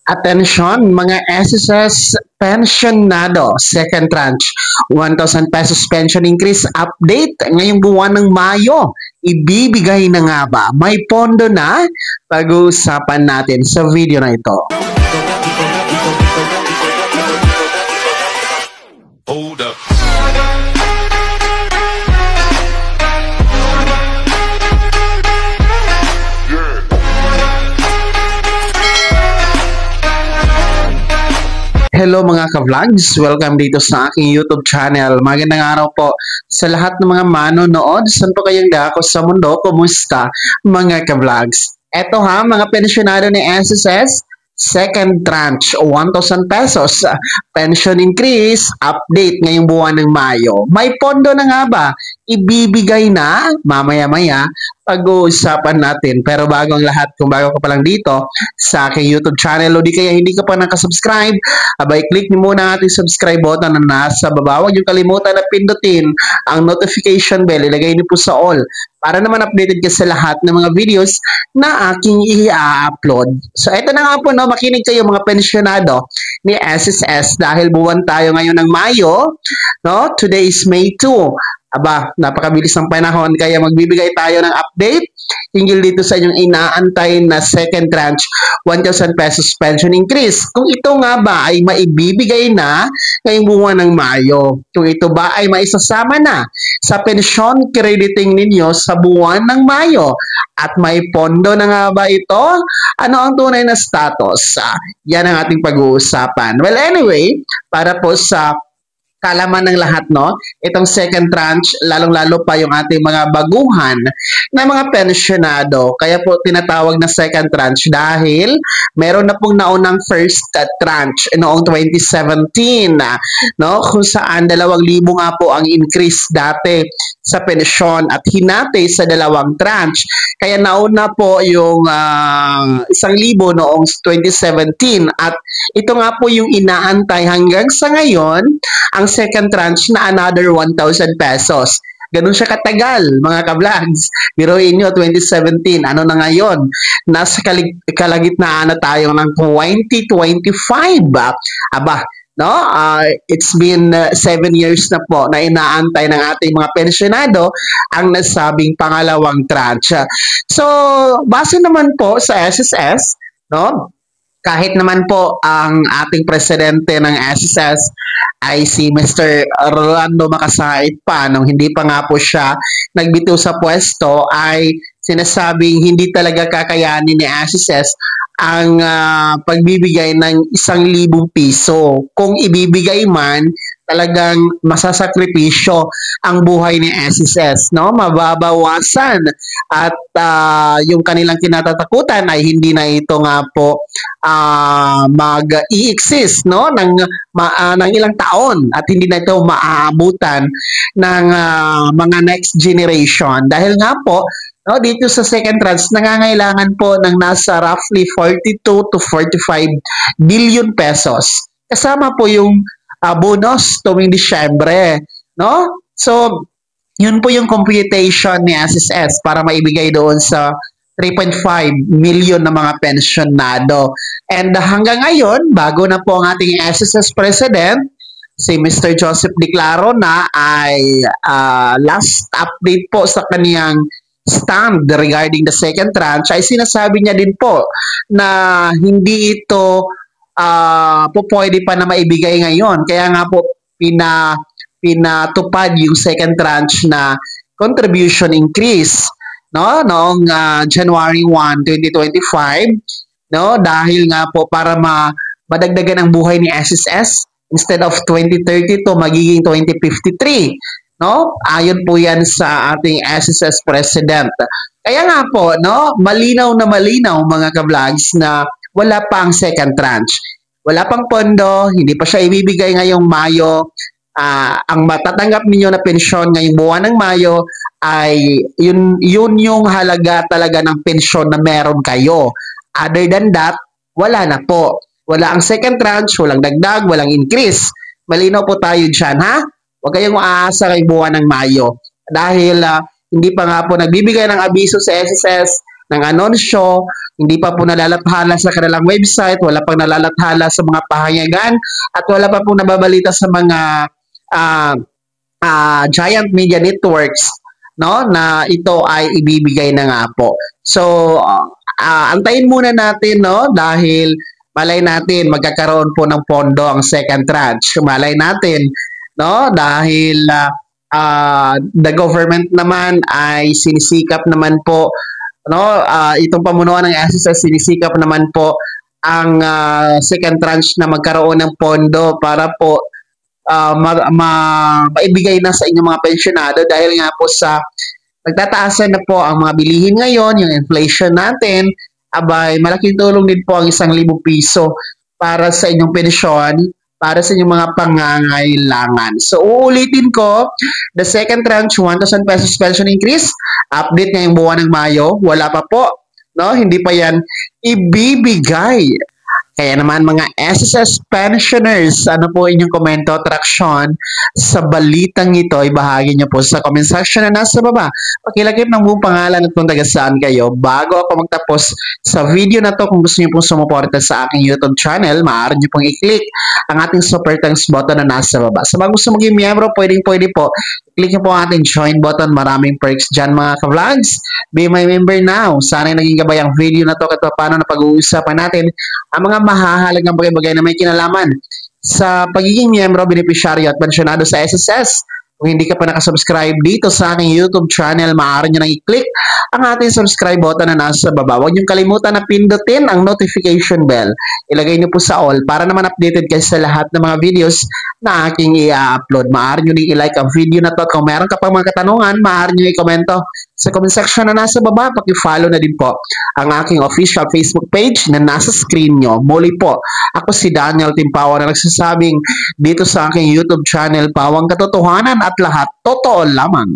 Atensyon mga SSS pensionado, second tranche, 1,000 pesos pension increase update ngayong buwan ng Mayo. Ibibigay na nga ba? May pondo na? Pag-uusapan natin sa video na ito. Hold up. Hello mga ka-vlogs! Welcome dito sa aking YouTube channel. Magandang araw po sa lahat ng mga manonood. Saan po kayong dako sa mundo? Kumusta mga ka-vlogs? Eto ha, mga pensyonado ni SSS, second tranche, 1,000 pesos. Pension increase, update ngayong buwan ng Mayo. May pondo na nga ba? Ibibigay na mamaya-maya pag-uusapan natin. Pero bago ang lahat, kung bago ka pa lang dito sa aking YouTube channel o di kaya hindi ka pa nakasubscribe, abay click niyo muna ang ating subscribe button na nasa baba. Huwag niyo kalimutan na pindutin ang notification bell. Ilagay niyo po sa all para naman updated ka sa lahat ng mga videos na aking i-upload. So ito na nga po, no, makinig kayo mga pensyonado ni SSS dahil buwan tayo ngayon ng Mayo, no? Today is May 2. Aba, napakabilis ng panahon kaya magbibigay tayo ng update hinggil dito sa inyong inaantay na second tranche 1,000 pesos pension increase. Kung ito nga ba ay maibibigay na ngayong buwan ng Mayo, kung ito ba ay maisasama na sa pension crediting ninyo sa buwan ng Mayo, at may pondo na nga ba ito? Ano ang tunay na status? Yan ang ating pag-uusapan. Well, anyway, para po sa kalaman ng lahat, no? Itong second tranche, lalong-lalo pa yung ating mga baguhan na mga pensyonado. Kaya po tinatawag na second tranche dahil meron na pong naunang first tranche noong 2017, no? Kung saan 2,000 nga po ang increase dati sa pensyon at hinati sa 2 tranche. Kaya nauna po yung 1,000 noong 2017 at ito nga po yung inaantay hanggang sa ngayon, ang second tranche na another 1,000 pesos. Ganun siya katagal, mga ka-vlogs. Biruin nyo, 2017. Ano na ngayon? Nasa kalagitnaan na tayo ng 2025. Aba, no? It's been 7 years na po na inaantay ng ating mga pensyonado ang nasabing pangalawang tranche. So, base naman po sa SSS, no? Kahit naman po ang ating presidente ng SSS ay si Mr. Rolando Makasait pa, nung hindi pa nga po siya nagbitiw sa pwesto, ay sinasabing hindi talaga kakayanin ni SSS ang pagbibigay ng 1,000 piso. Kung ibibigay man, talagang masasakripisyo ang buhay ni SSS, no? Mababawasan at yung kanilang kinatatakutan ay hindi na ito nga po mag-i-exist, no? ng ilang taon at hindi na ito maaabutan ng mga next generation dahil nga po, no, dito sa second tranche nangangailangan po ng nasa roughly 42 to 45 billion pesos. Kasama po yung bonus tuwing Disyembre, no? So, yun po yung computation ni SSS para maibigay doon sa 3.5 million na mga pensyonado. And hanggang ngayon, bago na po ang ating SSS President, si Mr. Joseph Diclaro na ay last update po sa kaniyang stand regarding the second tranche ay sinasabi niya din po na hindi ito po pwede pa na maibigay ngayon. Kaya nga po pinatupad yung second tranche na contribution increase, no, noong January 1, 2025, no, dahil nga po para madagdagan ang buhay ni SSS, instead of 2032 magiging 2053, no? Ayon po yan sa ating SSS President. Kaya nga po, no, malinaw na malinaw mga ka-vlogs na wala pa ang second tranche. Wala pang pondo, hindi pa siya ibibigay ngayong Mayo. Ang matatanggap ninyo na pensyon ngayong buwan ng Mayo ay yun yung halaga talaga ng pensyon na meron kayo. Other than that, wala na po. Wala ang second tranche, walang dagdag, walang increase. Malinaw po tayo dyan, ha? Huwag kayong aasa ngayong buwan ng Mayo. Dahil hindi pa nga po nagbibigay ng abiso sa SSS ng anunsyo, hindi pa po nalalathala sa kanilang website, wala pang nalalathala sa mga pahayagan, at wala pa po nababalita sa mga ah, giant media networks, no, na ito ay ibibigay na nga po. So, antayin muna natin, no, dahil malay natin magkakaroon po ng pondo ang second tranche. Malay natin, no, dahil the government naman ay sinisikap naman po, no, itong pamunuan ng SSS sinisikap naman po ang second tranche na magkaroon ng pondo para po maibigay na sa inyong mga pensyonado dahil nga po sa nagtataasan na po ang mga bilihin ngayon, yung inflation natin, abay malaking tulong din po ang 1,000 piso para sa inyong pensyon, para sa inyong mga pangangailangan. So, uulitin ko, the second tranche, 1,000 pesos pension increase, update ngayong buwan ng Mayo, wala pa po, no? Hindi pa yan ibibigay. Kaya naman mga SSS pensioners, ano po inyong komento, traksyon sa balitang ito, ibahagi niyo po sa comment section na nasa baba. Pakilagay ng buong pangalan at kung taga saan kayo. Bago ako magtapos sa video na to, kung gusto niyo pong sumuporta sa aking YouTube channel, maaari niyo pong i-click ang ating super thanks button na nasa baba. Sa mga gusto maging miyembro, pwede po, click niyo po ang ating join button. Maraming perks dyan mga ka-vlogs. Be my member now. Sana naging gabay ang video na to at paano na pag-uusapan natin ang mga mahahalagang bagay-bagay na may kinalaman sa pagiging miyembro, benepisyaryo at pensyonado sa SSS. Kung hindi ka pa nakasubscribe dito sa aking YouTube channel, maaari nyo nang i-click ang ating subscribe button na nasa baba. Huwag niyong kalimutan na pindutin ang notification bell. Ilagay niyo po sa all para naman updated kayo sa lahat ng mga videos na aking i-upload. Maaari nyo rin i-like ang video na to at kung meron ka pang mga katanungan, maaari nyo i-komento sa comment section na nasa baba. Paki-follow na din po ang aking official Facebook page na nasa screen nyo. Muli po, ako si Daniel Timpawa na nagsasabing dito sa aking YouTube channel, Pawang Katotohanan at lahat totoo lamang.